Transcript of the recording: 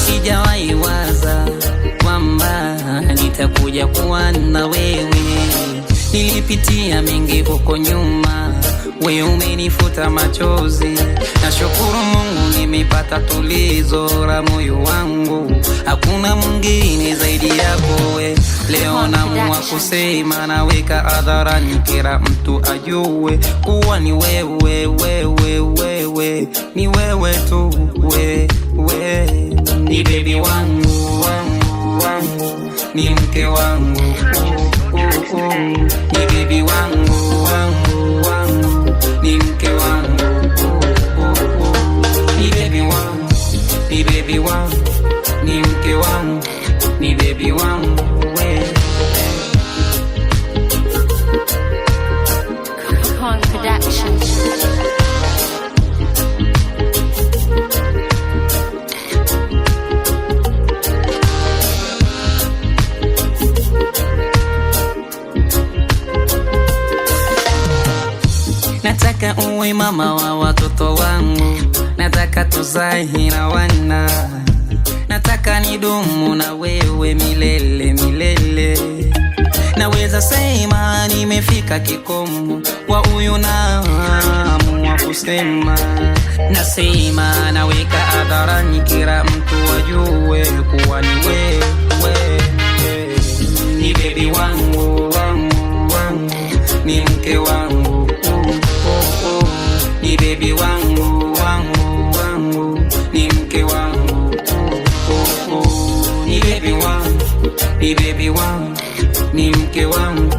Sijawahi waza kwamba nitakuja kuwa na wewe. Nilipitia mengi huko nyuma, wewe umenifuta machozi. Nashukuru Mungu nimepata tulizo la moyo wangu. Hakuna mwingine zaidi yako we. Leo naamua kusema, naweka hadharani kila mtu ajue kuwa ni wewe, wewe, ni wewe tu wewe. Ni baby wangu, wangu, ni mke wangu, ni baby wangu, wangu, ni mke wangu, ni baby wangu, ni baby wangu, ni mke wangu, ni baby wangu wewe. Nataka uwe mama wa watoto wangu, nataka tuzae na wana, nataka nidumu na wewe milele milele. Naweza sema nimefika kikomo kwa huyu naamua kusema. Nasema naweka hadharani kila mtu ajue kuwa ni wewe. Ni baby wangu, wangu, ni mke wangu, ni baby wangu, wangu, ni mke wangu, ni baby wangu, ni baby wangu, ni mke wangu.